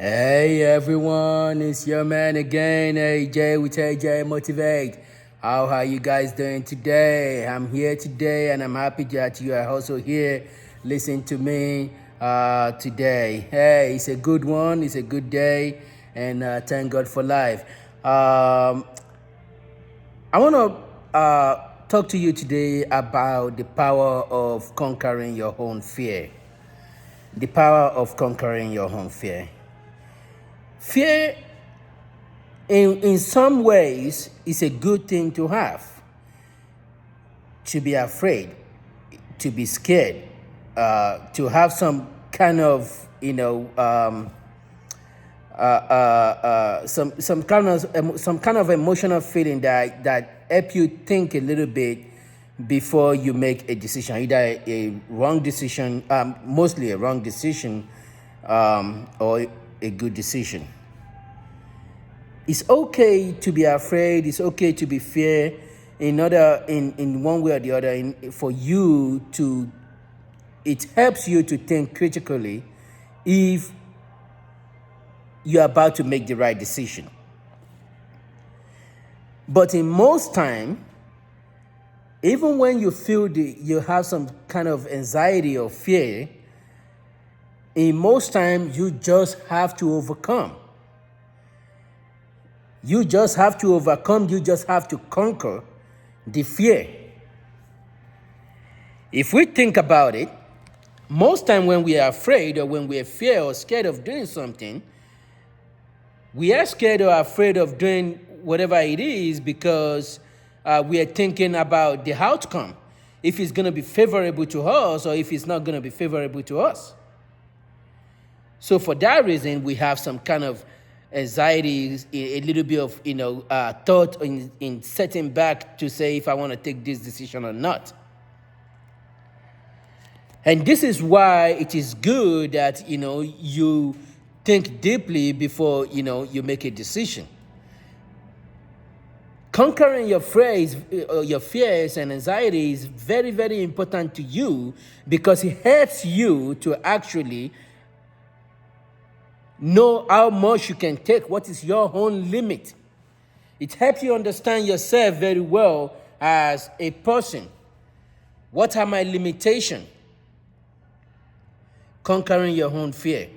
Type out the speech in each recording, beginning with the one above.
Hey everyone, it's your man again, AJ with AjMotivate. How are you guys doing today? I'm here today and I'm happy that you are also here listening to me today. Hey, it's a good one, it's a good day, and thank God for life. I want to talk to you today about the power of conquering your own fear. The power of conquering your own fear. Fear, in some ways, is a good thing to have. To be afraid, to be scared, to have some kind of, some kind of emotional feeling that help you think a little bit before you make a decision, either a wrong decision, mostly a wrong decision, or a good decision. It's okay to be afraid. It's okay to be fear. In one way or the other, it helps you to think critically if you're about to make the right decision. But in most time, even when you feel you have some kind of anxiety or fear, in most time you just have to overcome. You just have to overcome. You just have to conquer the fear. If we think about it, most time when we are afraid or when we are fear or scared of doing something, we are scared or afraid of doing whatever it is because we are thinking about the outcome, if it's going to be favorable to us or if it's not going to be favorable to us. So for that reason, we have some kind of anxiety, a little bit of thought in setting back to say if I want to take this decision or not. And this is why it is good that you think deeply before you make a decision. Conquering your fears and anxiety is very, very important to you because it helps you to actually know how much you can take, what is your own limit. It helps you understand yourself very well as a person. What are my limitations? Conquering your own fear.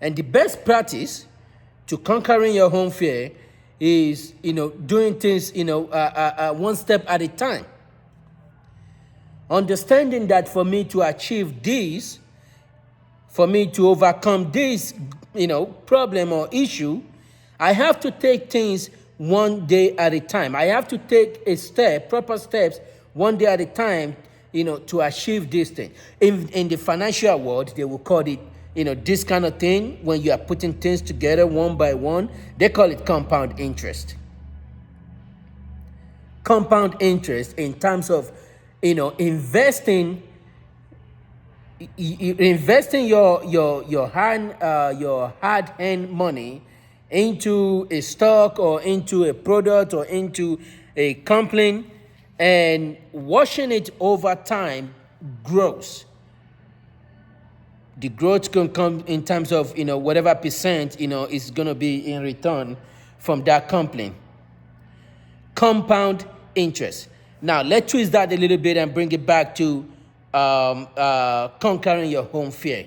And the best practice to conquering your own fear is, doing things, one step at a time. Understanding that for me to achieve this, for me to overcome this, problem or issue, I have to take things one day at a time. I have to take proper steps, one day at a time, to achieve this thing. In the financial world, they will call it, this kind of thing, when you are putting things together one by one, they call it compound interest. Compound interest in terms of, investing your hard-earned money into a stock or into a product or into a company, and watching it over time grows. The growth can come in terms of whatever percent is going to be in return from that company. Compound interest. Now let's twist that a little bit and bring it back to conquering your own fear.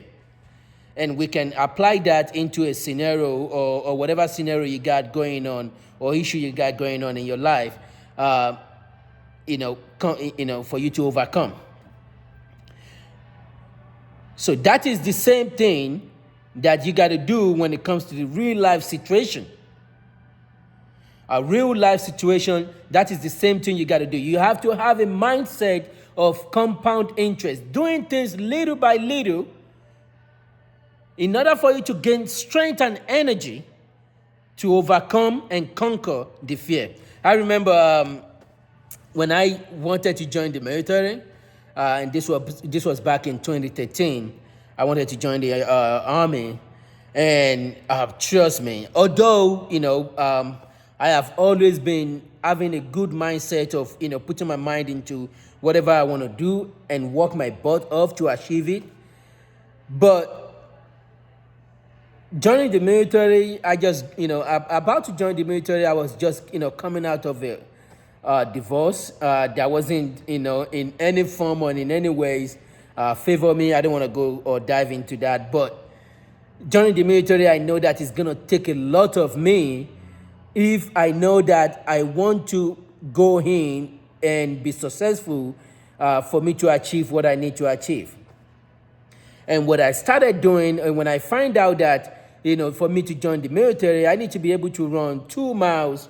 And we can apply that into a scenario or whatever scenario you got going on or issue you got going on in your life, for you to overcome. So that is the same thing that you got to do when it comes to the real life situation. A real life situation, that is the same thing you got to do. You have to have a mindset of compound interest, doing things little by little in order for you to gain strength and energy to overcome and conquer the fear. I remember when I wanted to join the military, and this was back in 2013. I wanted to join the army, and trust me, although I have always been having a good mindset of putting my mind into whatever I want to do and work my butt off to achieve it, but Joining the military, I just, about to join the military, I was just, coming out of a divorce that wasn't, in any form or in any ways favor me. I don't want to go or dive into that. But joining the military, I know that it's going to take a lot of me if I know that I want to go in and be successful for me to achieve what I need to achieve. And what I started doing, and when I find out that, for me to join the military, I need to be able to run 2 miles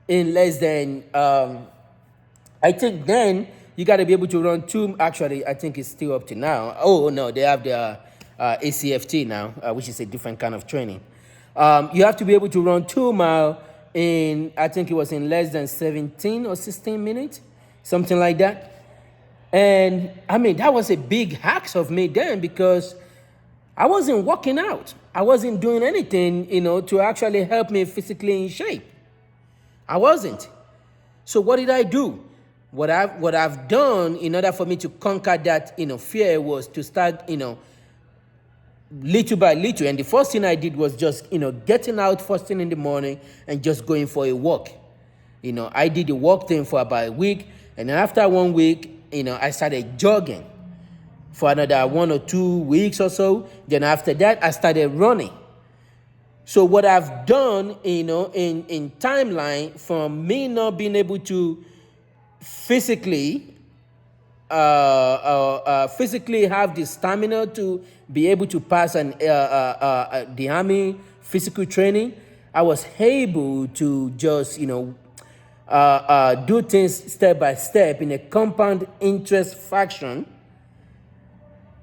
in less than, I think then you got to be able to run actually, I think it's still up to now. Oh, no, they have the ACFT now, which is a different kind of training. You have to be able to run 2 miles in, I think it was in less than 17 or 16 minutes, something like that. And I mean, that was a big hack of me then, because I wasn't working out. I wasn't doing anything, to actually help me physically in shape. I wasn't. So what did I do? What I've done in order for me to conquer that, fear was to start, little by little. And the first thing I did was just, getting out first thing in the morning and just going for a walk. I did the walk thing for about a week. And then after 1 week, I started jogging for another 1 or 2 weeks or so. Then after that, I started running. So what I've done, in timeline, from me not being able to physically have the stamina to be able to pass the Army physical training, I was able to just, do things step by step in a compound interest fashion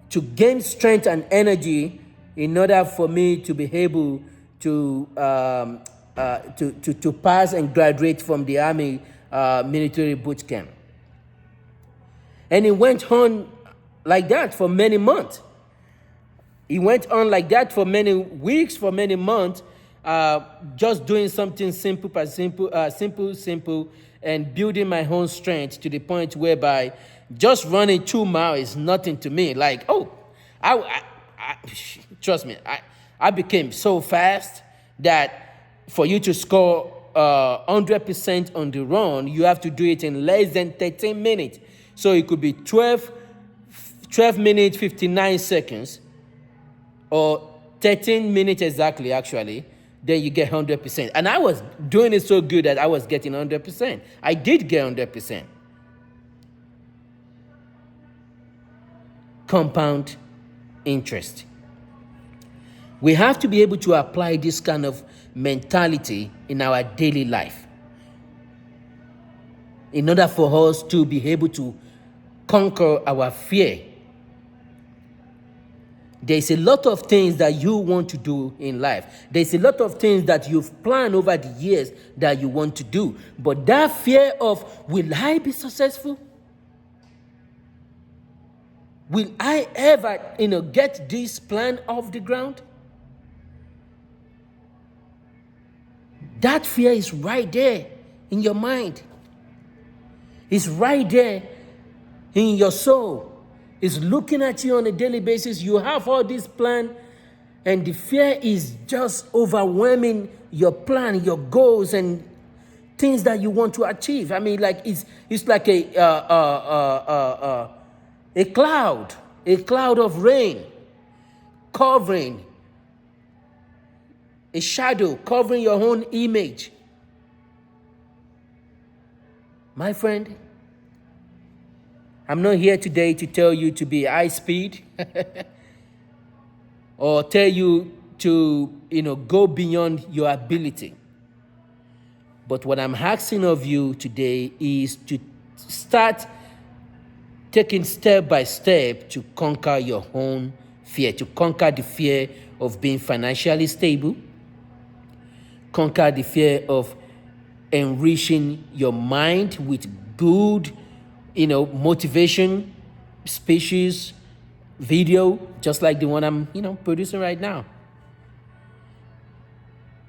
to gain strength and energy in order for me to be able to pass and graduate from the Army military boot camp. And it went on like that for many months. It went on like that for many weeks, for many months, just doing something simple, and building my own strength to the point whereby just running 2 miles is nothing to me. Like, I trust me, I became so fast that for you to score 100% on the run, you have to do it in less than 13 minutes. So it could be 12 minutes, 59 seconds, or 13 minutes exactly, actually. Then you get 100%. And I was doing it so good that I was getting 100%. I did get 100%. Compound interest. We have to be able to apply this kind of mentality in our daily life in order for us to be able to conquer our fear. There's a lot of things that you want to do in life. There's a lot of things that you've planned over the years that you want to do. But that fear of, will I be successful? Will I ever, get this plan off the ground? That fear is right there in your mind. It's right there in your soul. It's looking at you on a daily basis. You have all this plan, and the fear is just overwhelming your plan, your goals, and things that you want to achieve. I mean, like it's like a cloud of rain covering, a shadow covering your own image. My friend, I'm not here today to tell you to be high speed or tell you to, go beyond your ability. But what I'm asking of you today is to start taking step by step to conquer your own fear, to conquer the fear of being financially stable, conquer the fear of enriching your mind with good, motivation, speeches, video, just like the one I'm, producing right now.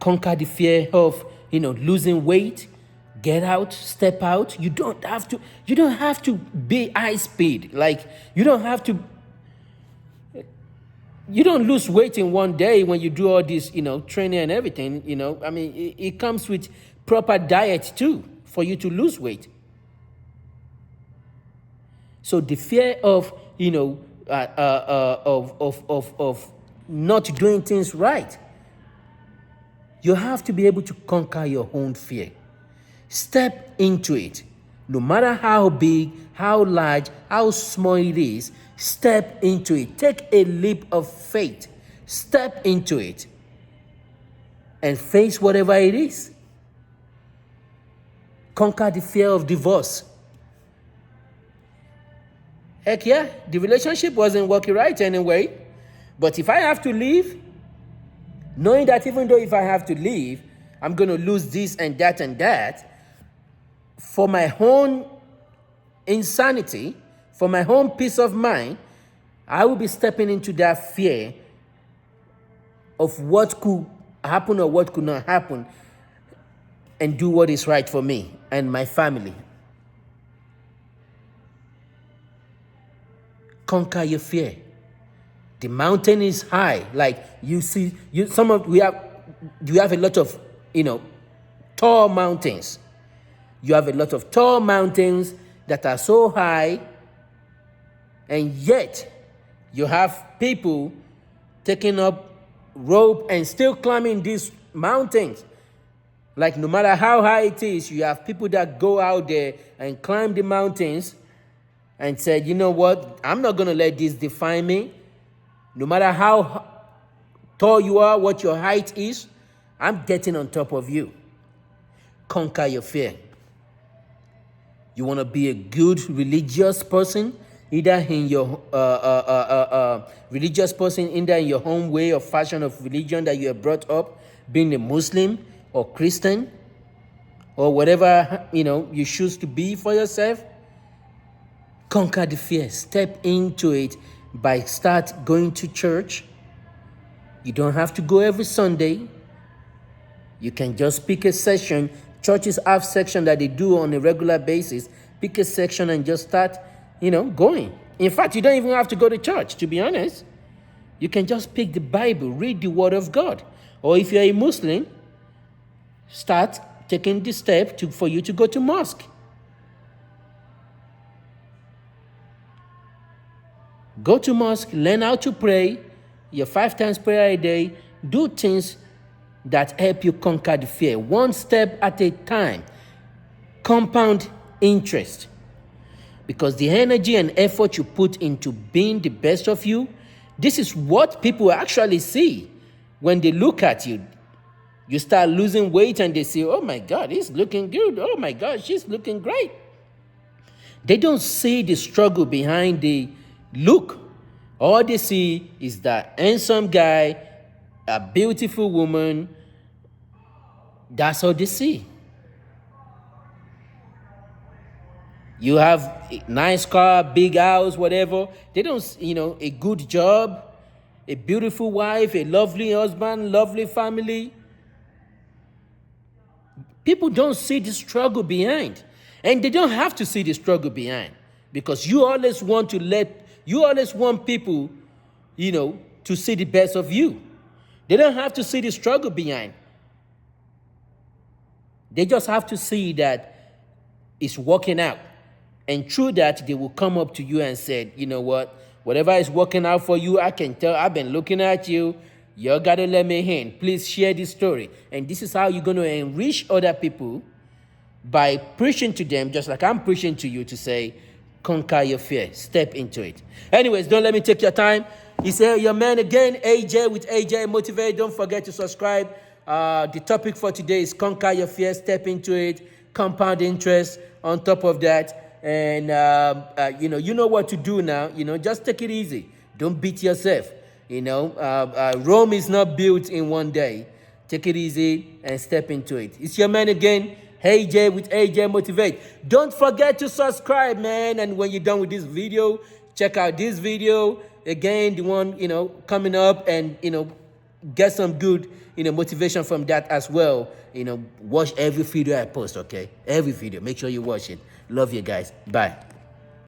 Conquer the fear of, losing weight. Get out, step out. You don't have to be high speed. Like, you don't have to You don't lose weight in one day when you do all this, training and everything, I mean, it comes with proper diet too for you to lose weight. So the fear of, of not doing things right, you have to be able to conquer your own fear. Step into it. No matter how big, how large, how small it is, step into it. Take a leap of faith. Step into it and face whatever it is. Conquer the fear of divorce. Heck yeah, the relationship wasn't working right anyway. But if I have to leave, knowing that even though if I have to leave, I'm going to lose this and that, for my own insanity, for my own peace of mind, I will be stepping into that fear of what could happen or what could not happen and do what is right for me and my family. Conquer your fear. The mountain is high. Like you see, we have a lot of, tall mountains. You have a lot of tall mountains that are so high, and yet you have people taking up rope and still climbing these mountains. Like no matter how high it is, you have people that go out there and climb the mountains and said, you know what, I'm not going to let this define me. No matter how tall you are, what your height is, I'm getting on top of you. Conquer your fear. You want to be a good religious person, either in your religious person, either in your own way or fashion of religion that you are brought up, being a Muslim or Christian, or whatever you choose to be for yourself. Conquer the fear. Step into it by start going to church. You don't have to go every Sunday. You can just pick a session. Churches have sections that they do on a regular basis. Pick a section and just start, going. In fact, you don't even have to go to church, to be honest. You can just pick the Bible, read the Word of God. Or if you're a Muslim, start taking the step for you to go to mosque. Go to mosque, learn how to pray, your 5 times prayer a day. Do things that help you conquer the fear. One step at a time. Compound interest. Because the energy and effort you put into being the best of you, this is what people actually see when they look at you. You start losing weight and they say, oh my God, he's looking good. Oh my God, she's looking great. They don't see the struggle behind the look. All they see is that handsome guy, a beautiful woman. That's all they see. You have a nice car, big house, whatever. They don't, a good job, a beautiful wife, a lovely husband, lovely family. People don't see the struggle behind. And they don't have to see the struggle behind. Because you always want people, to see the best of you. They don't have to see the struggle behind. They just have to see that it's working out. And through that, they will come up to you and say, you know what, whatever is working out for you, I can tell, I've been looking at you. You got to let me in. Please share this story. And this is how you're going to enrich other people by preaching to them, just like I'm preaching to you, to say, conquer your fear. Step into it. Anyways, don't let me take your time. It's your man again, AJ with AjMotivate. Don't forget to subscribe. The topic for today is conquer your fear. Step into it. Compound interest on top of that. And, you know what to do now. Just take it easy. Don't beat yourself. Rome is not built in one day. Take it easy and step into it. It's your man again, AJ with AjMotivate. Don't forget to subscribe, man. And when you're done with this video, check out this video. Again, the one, coming up, and, get some good, motivation from that as well. Watch every video I post, okay? Every video. Make sure you watch it. Love you guys. Bye.